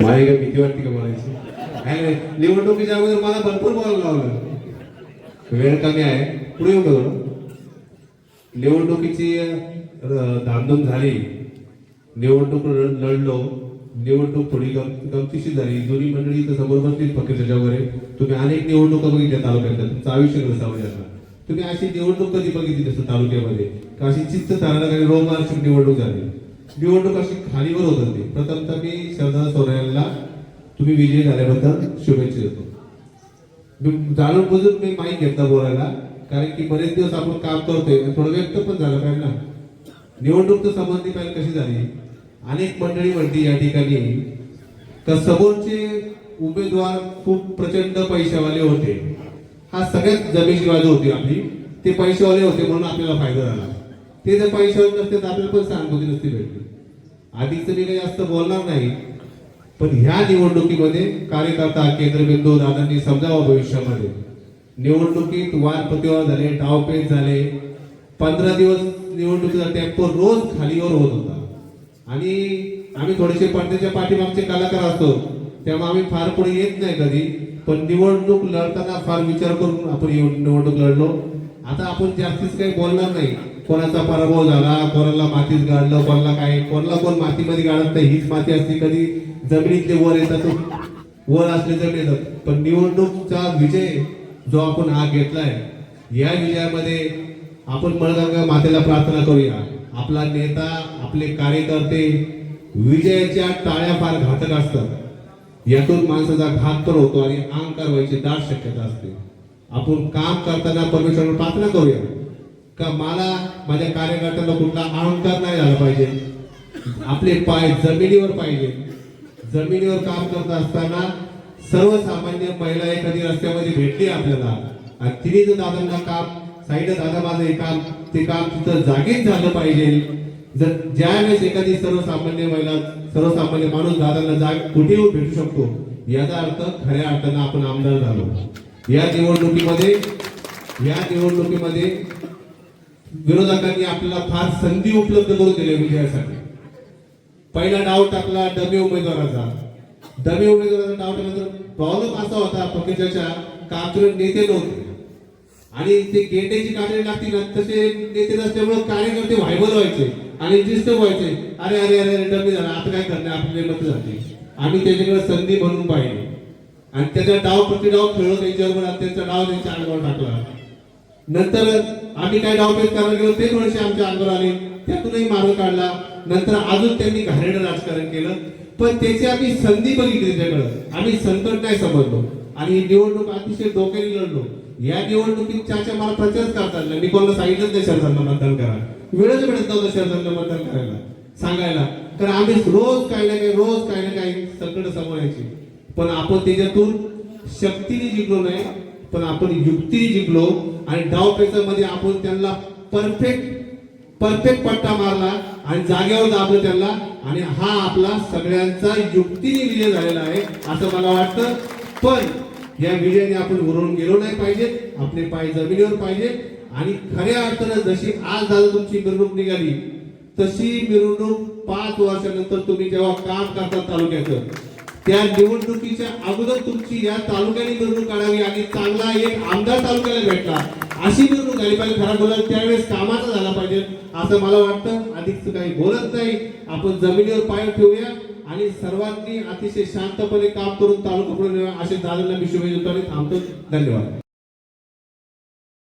माझी काय भीती वाटते का बोलायची? काय निवडणुकीच्या अगोदर मला भरपूर बोलायला लावलं. वेळ कमी आहे, पुढे येऊ का थोडं? निवडणुकीची धामधूम झाली, निवडणूक लढलो, निवडणूक थोडी गमतीशीर झाली. जुनी मंडळी तर समोर बसलीच फकीरच्या वगैरे. तुम्ही अनेक निवडणुका बघितल्या तालुक्यात, तुमचं आयुष्य कसं आवडलं. तुम्ही अशी निवडणूक कधी बघितली तसं तालुक्यामध्ये का अशी चित्त धारणा काही रोमहर्षक निवडणूक झाली. निवडणूक अशी खालीवर होत होती. प्रथमतः मी शरदा सोरेनला तुम्ही विजयी झाल्याबद्दल शुभेच्छा देतो. जाणून बुजून मी माहीत घेतला बोलायला, कारण की बरेच दिवस आपण काम करतोय, थोडं व्यक्त पण झालं पाहिजे ना. निवडणूक तर संबंधी पाहिजे कशी झाली. अनेक मंडळी म्हणते या ठिकाणी का समोरचे उमेदवार खूप प्रचंड पैशावाले होते. हा सगळ्यात जमेची बाजू होती आपली. ते पैशावाले होते म्हणून आपल्याला फायदा झाला. ते जर पैशावाले नसते तर आपल्याला पण सहानुभूती नसती भेटली. आधीच मी काही जास्त बोलणार नाही, पण ह्या निवडणुकीमध्ये कार्यकर्ता केंद्रबिंदू दादांनी समजावं. भविष्यामध्ये निवडणुकीत वाद प्रतिवाद झाले, डावपेच झाले. 15 दिवस निवडणुकीचा टेम्पो रोज खालीवर होत होता. आणि आम्ही थोडेसे पडद्याच्या पाठीमागचे कलाकार असतो, त्यामुळे आम्ही फार पुढे येत नाही कधी. पण निवडणूक लढताना फार विचार करून आपण निवडणूक लढलो. आता आपण जास्तीच काही बोलणार नाही. कोणाचा पराभव झाला, कोणाला मातीत गाडलं, कोणाला काय, कोणाला कोण मातीमध्ये गाडत नाही. हीच माती असते, कधी जमिनीतले वर येतात, वर असले जमीन येतात. पण निवडणूकचा विजय जो आपण हा घेतलाय, या विजयामध्ये आपण मळगंगा मातेला प्रार्थना करूया. आपला नेता, आपले कार्यकर्ते विजयाच्या टाळ्या फार घातक असतात. यातून माणसाचा घात पण होतो आणि अहंकार व्हायची दाट शक्यता असते. आपण काम करताना परमेश्वराला प्रार्थना करूया का मला, माझ्या कार्यकर्त्यांना कुठला अहंकार नाही झाला पाहिजे. आपले पाय जमिनीवर पाहिजे. जमिनीवर काम करत असताना सर्वसामान्य महिला एखादी रस्त्यामध्ये भेटली आपल्याला आणि तिने जर दादांना काम सांगितलं, दादा माझं हे काम, ते काम तिथं जागीच झालं पाहिजे. जर ज्यावेळेस एखादी सर्वसामान्य महिला, सर्वसामान्य माणूस दादांना जाग कुठेही भेटू शकतो, याचा अर्थ खऱ्या अर्थानं आपण आमदार झालो. या निवडणुकीमध्ये विरोधकांनी आपल्याला फार संधी उपलब्ध करून दिल्या विजयासाठी. पहिला डाव टाकला डमी उमेदवाराचा. डाव टाकल्यानंतर प्रॉब्लेम असा होता, पक्षाच्या कामचुरत नेते नव्हते आणि ते गेंड्याची काढणी लागती ना, तसे नेते नसल्यामुळे कार्यकर्ते व्हायबल व्हायचे आणि डिस्टर्ब व्हायचे. अरे अरे अरे डमी झाला, आता काय करणार, आपले मत झाले. आम्ही त्याच्याकडे संधी म्हणून पाहिली आणि त्याचा डाव प्रतिडाव खेळलो त्यांच्यावर. त्यांचा डाव त्यांच्या अंगावर टाकला. नंतर आम्ही काय डावपेच करायला गेलो, ते थोडेसे आमच्या अंगावर आले, त्यातूनही मार्ग काढला. नंतर अजून त्यांनी घाणेरडं राजकारण केलं, पण त्याची आम्ही संधी बघितली. त्याच्याकडे आम्ही संकट नाही समजलो आणि ही निवडणूक अतिशय डोक्याने लढलो. या निवडणुकीत चाचा मला प्रचारच करता मी कोणाला सांगितलंच नाही शरदांना मतदान करा. वेळच मिळत नव्हतं शरदांना मतदान करायला, सांगायला. कारण आम्ही रोज काही ना काही संकट समोर यायची. पण आपण त्याच्यातून शक्तीने जिंकलो नाही, पण आपण युक्तीने जिंकलो. आणि डावपेचामध्ये आपण त्यांना परफेक्ट पट्टा मारला आणि जागेवर दाबलं त्यांना. आणि हा आपला सगळ्यांचा युक्तीने विजय झालेला आहे असं मला वाटतं. पण या विजयाने आपण उरून गेलो नाही पाहिजे. आपले पाय जमिनीवर पाहिजे. आणि खऱ्या अर्थानं जशी आज दादा तुमची मिरवणूक निघाली, तशी मिरवणूक 5 वर्षानंतर तुम्ही जेव्हा काम करता तालुक्याचं, त्या निवडणुकीच्या अगोदर तुमची या तालुक्याने मिरवणूक काढावी आणि चांगला एक आमदार तालुक्याला भेटला अशी मिरवणूक झाली पाहिजे. खरा बोलायला त्यावेळेस कामाचा झाला पाहिजे असं मला वाटतं. अधिक काही बोलत नाही. आपण जमिनीवर पाय ठेवूया आणि सर्वांनी अतिशय शांतपणे काम करून तालुका पुढे नेऊया असे दादांना मी शुभेच्छा देतो आणि थांबतो. धन्यवाद.